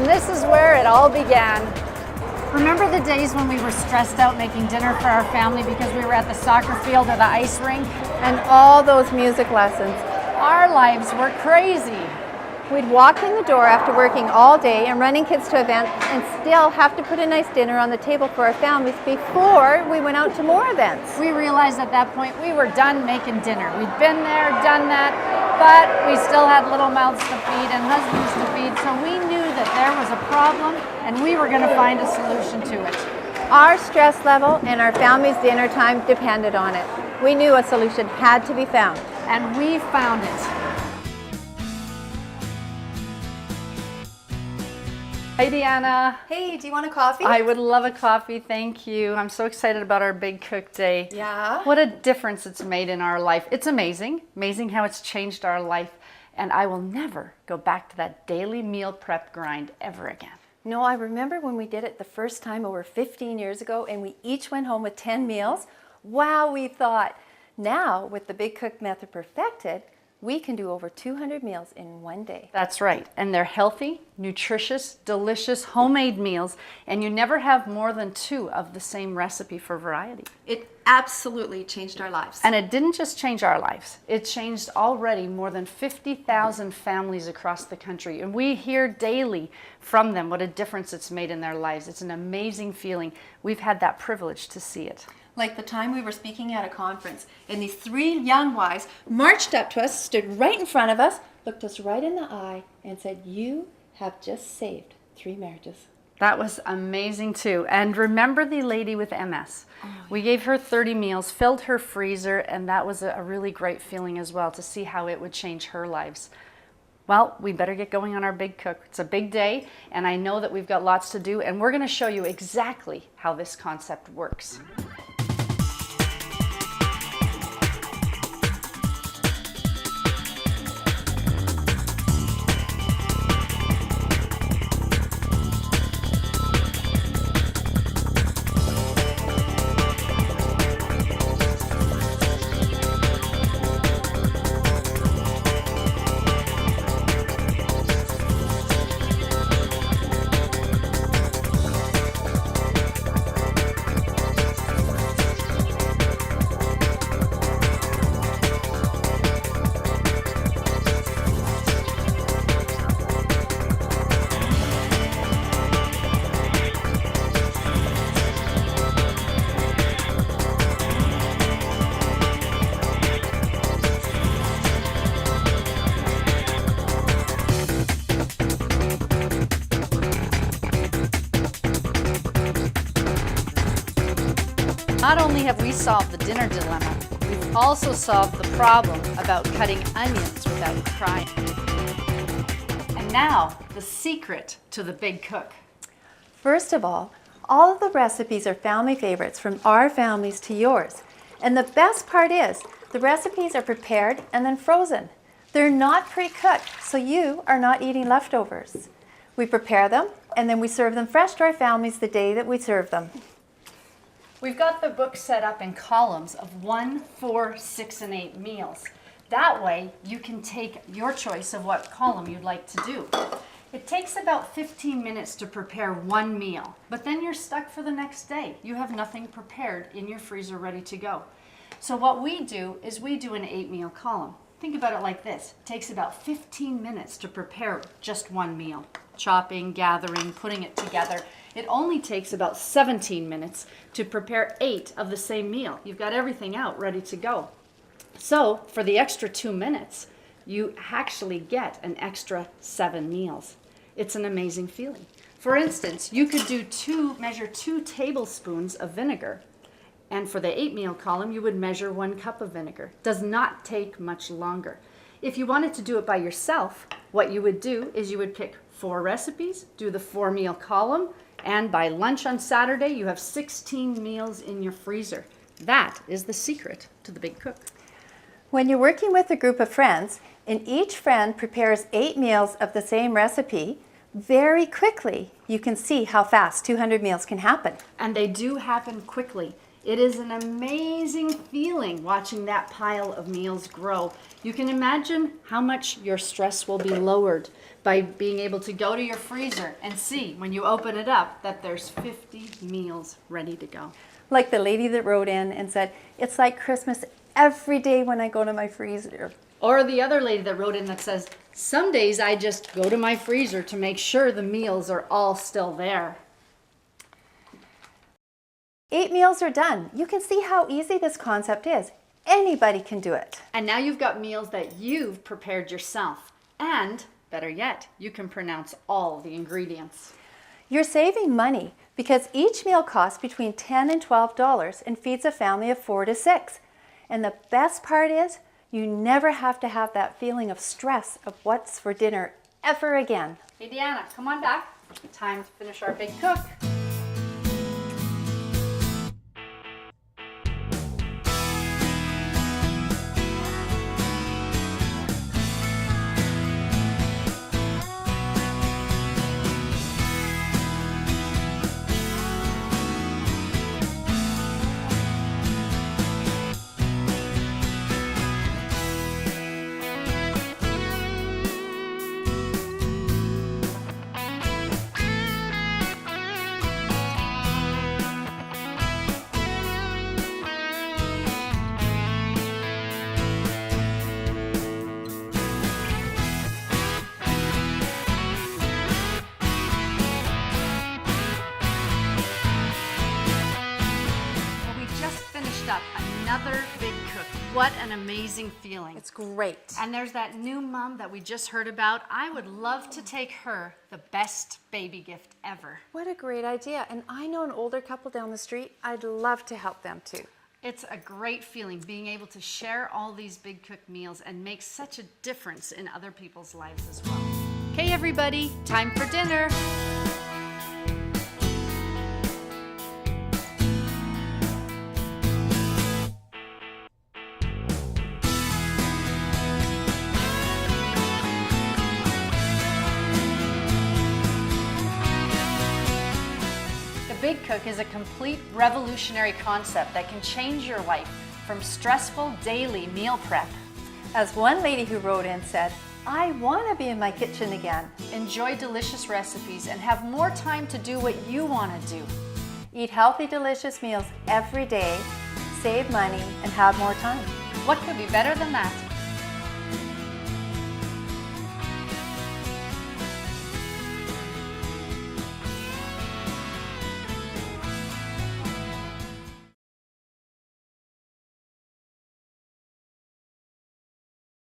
And this is where it all began. Remember the days when we were stressed out making dinner for our family because we were at the soccer field or the ice rink? And all those music lessons. Our lives were crazy. We'd walk in the door after working all day and running kids to events and still have to put a nice dinner on the table for our families before we went out to more events. We realized at that point we were done making dinner. We'd been there, done that, but we still had little mouths to feed and husbands to feed, so we knew that there was a problem and we were going to find a solution to it. Our stress level and our family's dinner time depended on it. We knew a solution had to be found. And we found it. Hi, Deanna. Hey, do you want a coffee? I would love a coffee, thank you. I'm so excited about our Big Cook Day. Yeah. What a difference it's made in our life. It's amazing how it's changed our life. And I will never go back to that daily meal prep grind ever again. No, I remember when we did it the first time over 15 years ago and we each went home with 10 meals. Wow, we thought. Now, with the Big Cook method perfected, we can do over 200 meals in one day. That's right. And they're healthy, nutritious, delicious, homemade meals. And you never have more than 2 of the same recipe for variety. It absolutely changed our lives. And it didn't just change our lives. It changed already more than 50,000 families across the country. And we hear daily from them what a difference it's made in their lives. It's an amazing feeling. We've had that privilege to see it. Like the time we were speaking at a conference and these 3 young wives marched up to us, stood right in front of us, looked us right in the eye and said, "You have just saved 3 marriages." That was amazing too. And remember the lady with MS? We gave her 30 meals, filled her freezer, and that was a really great feeling as well to see how it would change her lives. Well, we better get going on our Big Cook. It's a big day, and I know that we've got lots to do, and we're going to show you exactly how this concept works. Not only have we solved the dinner dilemma, we've also solved the problem about cutting onions without crying. And now, the secret to the Big Cook. First of all of the recipes are family favorites from our families to yours. And the best part is, the recipes are prepared and then frozen. They're not pre-cooked, so you are not eating leftovers. We prepare them and then we serve them fresh to our families the day that we serve them. We've got the book set up in columns of 1, 4, 6, and 8 meals. That way, you can take your choice of what column you'd like to do. It takes about 15 minutes to prepare 1 meal, but then you're stuck for the next day. You have nothing prepared in your freezer ready to go. So what we do is we do an 8-meal column. Think about it like this. It takes about 15 minutes to prepare just 1 meal. Chopping, gathering, putting it together. It only takes about 17 minutes to prepare 8 of the same meal. You've got everything out ready to go. So for the extra 2 minutes, you actually get an extra 7 meals. It's an amazing feeling. For instance, you could measure 2 tablespoons of vinegar. And for the 8-meal column, you would measure 1 cup of vinegar. Does not take much longer. If you wanted to do it by yourself, what you would do is you would pick 4 recipes, do the 4-meal column, and by lunch on Saturday, you have 16 meals in your freezer. That is the secret to the Big Cook. When you're working with a group of friends, and each friend prepares 8 meals of the same recipe, very quickly you can see how fast 200 meals can happen. And they do happen quickly. It is an amazing feeling watching that pile of meals grow. You can imagine how much your stress will be lowered by being able to go to your freezer and see when you open it up that there's 50 meals ready to go. Like the lady that wrote in and said, it's like Christmas every day when I go to my freezer. Or the other lady that wrote in that says, some days I just go to my freezer to make sure the meals are all still there. 8 meals are done. You can see how easy this concept is. Anybody can do it. And now you've got meals that you've prepared yourself. And, better yet, you can pronounce all the ingredients. You're saving money because each meal costs between $10 and $12 and feeds a family of 4 to 6. And the best part is, you never have to have that feeling of stress of what's for dinner ever again. Hey Deanna, come on back. Time to finish our big cook. Up another big cook. What an amazing feeling. It's great. And there's that new mom that we just heard about. I would love to take her the best baby gift ever. What a great idea. And I know an older couple down the street. I'd love to help them too. It's a great feeling being able to share all these big cook meals and make such a difference in other people's lives as well. Okay, everybody, time for dinner. Big Cook is a complete revolutionary concept that can change your life from stressful daily meal prep. As one lady who wrote in said, I want to be in my kitchen again. Enjoy delicious recipes and have more time to do what you want to do. Eat healthy, delicious meals every day, save money, and have more time. What could be better than that?